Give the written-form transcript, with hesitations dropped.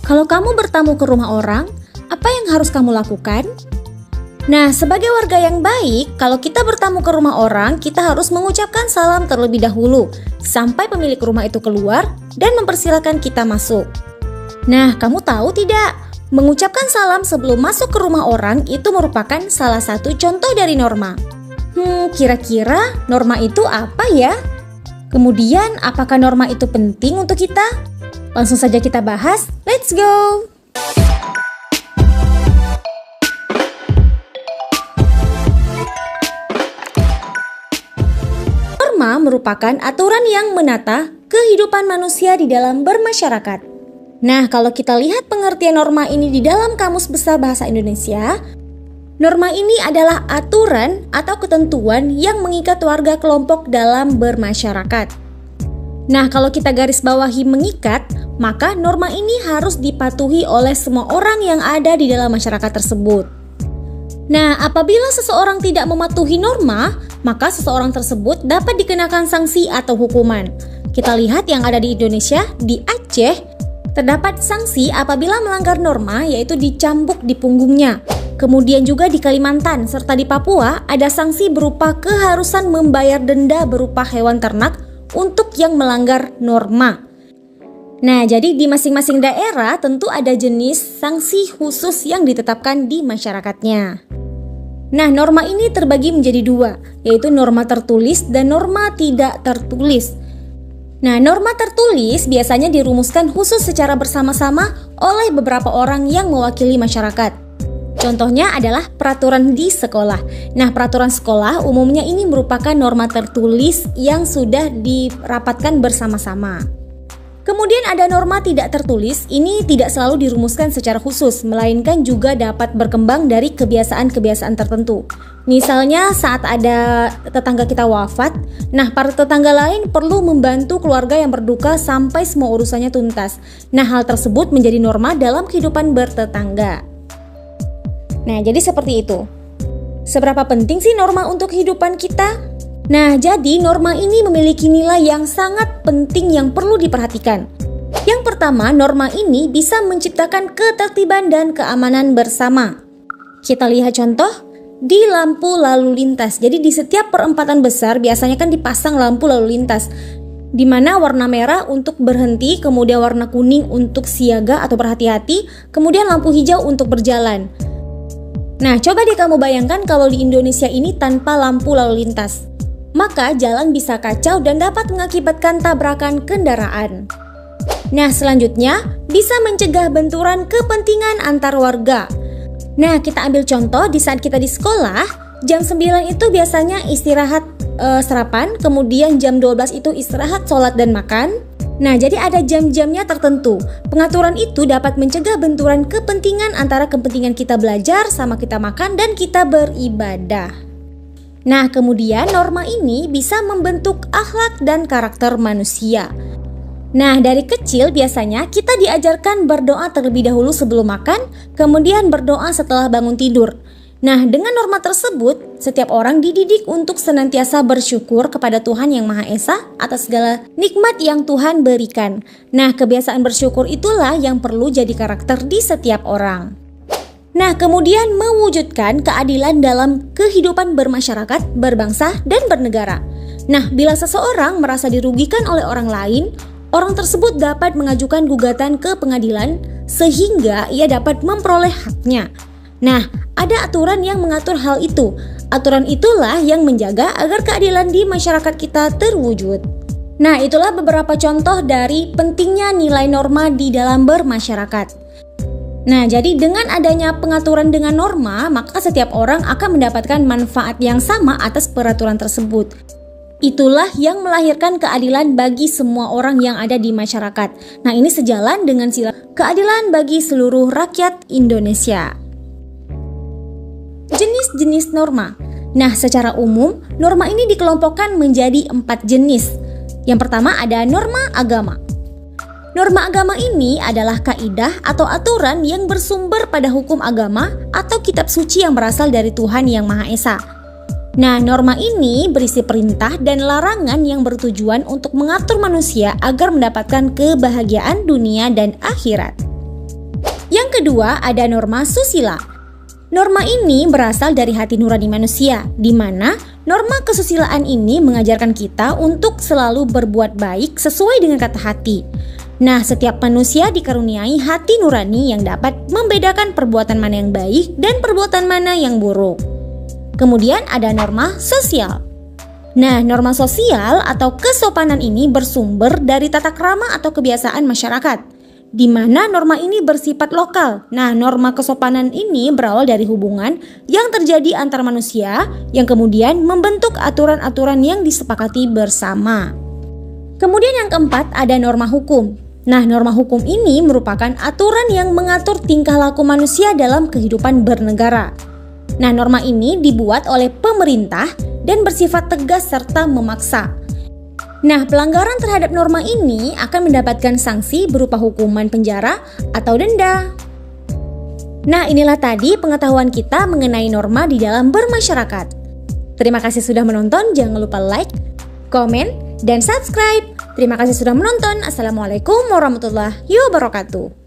Kalau kamu bertamu ke rumah orang, apa yang harus kamu lakukan? Nah, sebagai warga yang baik, kalau kita bertamu ke rumah orang, kita harus mengucapkan salam terlebih dahulu sampai pemilik rumah itu keluar dan mempersilahkan kita masuk. Nah, kamu tahu tidak? Mengucapkan salam sebelum masuk ke rumah orang itu merupakan salah satu contoh dari norma. Kira-kira norma itu apa ya? Kemudian, apakah norma itu penting untuk kita? Langsung saja kita bahas, let's go! Norma merupakan aturan yang menata kehidupan manusia di dalam bermasyarakat. Nah, kalau kita lihat pengertian norma ini di dalam Kamus Besar Bahasa Indonesia, norma ini adalah aturan atau ketentuan yang mengikat warga kelompok dalam bermasyarakat. Nah, kalau kita garis bawahi mengikat, maka norma ini harus dipatuhi oleh semua orang yang ada di dalam masyarakat tersebut. Nah, apabila seseorang tidak mematuhi norma, maka seseorang tersebut dapat dikenakan sanksi atau hukuman. Kita lihat yang ada di Indonesia, di Aceh, terdapat sanksi apabila melanggar norma, yaitu dicambuk di punggungnya. Kemudian juga di Kalimantan serta di Papua ada sanksi berupa keharusan membayar denda berupa hewan ternak untuk yang melanggar norma. Nah, jadi di masing-masing daerah tentu ada jenis sanksi khusus yang ditetapkan di masyarakatnya. Nah, norma ini terbagi menjadi dua, yaitu norma tertulis dan norma tidak tertulis. Nah, norma tertulis biasanya dirumuskan khusus secara bersama-sama oleh beberapa orang yang mewakili masyarakat. Contohnya adalah peraturan di sekolah. Nah, peraturan sekolah umumnya ini merupakan norma tertulis yang sudah dirapatkan bersama-sama. Kemudian ada norma tidak tertulis, ini tidak selalu dirumuskan secara khusus, melainkan juga dapat berkembang dari kebiasaan-kebiasaan tertentu. Misalnya saat ada tetangga kita wafat, nah para tetangga lain perlu membantu keluarga yang berduka sampai semua urusannya tuntas. Nah, hal tersebut menjadi norma dalam kehidupan bertetangga. Nah, jadi seperti itu. Seberapa penting sih norma untuk kehidupan kita? Nah, jadi norma ini memiliki nilai yang sangat penting yang perlu diperhatikan. Yang pertama, norma ini bisa menciptakan ketertiban dan keamanan bersama. Kita lihat contoh di lampu lalu lintas. Jadi di setiap perempatan besar biasanya kan dipasang lampu lalu lintas, di mana warna merah untuk berhenti, kemudian warna kuning untuk siaga atau berhati-hati, kemudian lampu hijau untuk berjalan. Nah, coba deh kamu bayangkan kalau di Indonesia ini tanpa lampu lalu lintas. Maka jalan bisa kacau dan dapat mengakibatkan tabrakan kendaraan. Nah, selanjutnya bisa mencegah benturan kepentingan antar warga. Nah, kita ambil contoh di saat kita di sekolah, jam 9 itu biasanya istirahat sarapan, kemudian jam 12 itu istirahat sholat dan makan. Nah, jadi ada jam-jamnya tertentu. Pengaturan itu dapat mencegah benturan kepentingan antara kepentingan kita belajar sama kita makan dan kita beribadah. Nah, kemudian norma ini bisa membentuk akhlak dan karakter manusia. Nah, dari kecil biasanya kita diajarkan berdoa terlebih dahulu sebelum makan, kemudian berdoa setelah bangun tidur. Nah, dengan norma tersebut, setiap orang dididik untuk senantiasa bersyukur kepada Tuhan Yang Maha Esa atas segala nikmat yang Tuhan berikan. Nah, kebiasaan bersyukur itulah yang perlu jadi karakter di setiap orang. Nah, kemudian mewujudkan keadilan dalam kehidupan bermasyarakat, berbangsa, dan bernegara. Nah, bila seseorang merasa dirugikan oleh orang lain, orang tersebut dapat mengajukan gugatan ke pengadilan sehingga ia dapat memperoleh haknya. Nah, ada aturan yang mengatur hal itu. Aturan itulah yang menjaga agar keadilan di masyarakat kita terwujud. Nah, itulah beberapa contoh dari pentingnya nilai norma di dalam bermasyarakat. Nah, jadi dengan adanya pengaturan dengan norma, maka setiap orang akan mendapatkan manfaat yang sama atas peraturan tersebut. Itulah yang melahirkan keadilan bagi semua orang yang ada di masyarakat. Nah, ini sejalan dengan sila keadilan bagi seluruh rakyat Indonesia. Jenis-jenis norma. Nah, secara umum, norma ini dikelompokkan menjadi 4 jenis. Yang pertama ada norma agama. Norma agama ini adalah kaidah atau aturan yang bersumber pada hukum agama atau kitab suci yang berasal dari Tuhan Yang Maha Esa. Nah, norma ini berisi perintah dan larangan yang bertujuan untuk mengatur manusia agar mendapatkan kebahagiaan dunia dan akhirat. Yang kedua, ada norma susila. Norma ini berasal dari hati nurani manusia, di mana norma kesusilaan ini mengajarkan kita untuk selalu berbuat baik sesuai dengan kata hati. Nah, setiap manusia dikaruniai hati nurani yang dapat membedakan perbuatan mana yang baik dan perbuatan mana yang buruk. Kemudian ada norma sosial. Nah, norma sosial atau kesopanan ini bersumber dari tata krama atau kebiasaan masyarakat, di mana norma ini bersifat lokal. Nah, norma kesopanan ini berawal dari hubungan yang terjadi antar manusia yang kemudian membentuk aturan-aturan yang disepakati bersama. Kemudian yang keempat ada norma hukum. Nah, norma hukum ini merupakan aturan yang mengatur tingkah laku manusia dalam kehidupan bernegara. Nah, norma ini dibuat oleh pemerintah dan bersifat tegas serta memaksa. Nah, pelanggaran terhadap norma ini akan mendapatkan sanksi berupa hukuman penjara atau denda. Nah, inilah tadi pengetahuan kita mengenai norma di dalam bermasyarakat. Terima kasih sudah menonton, jangan lupa like, komen, dan subscribe. Terima kasih sudah menonton. Assalamualaikum warahmatullahi wabarakatuh.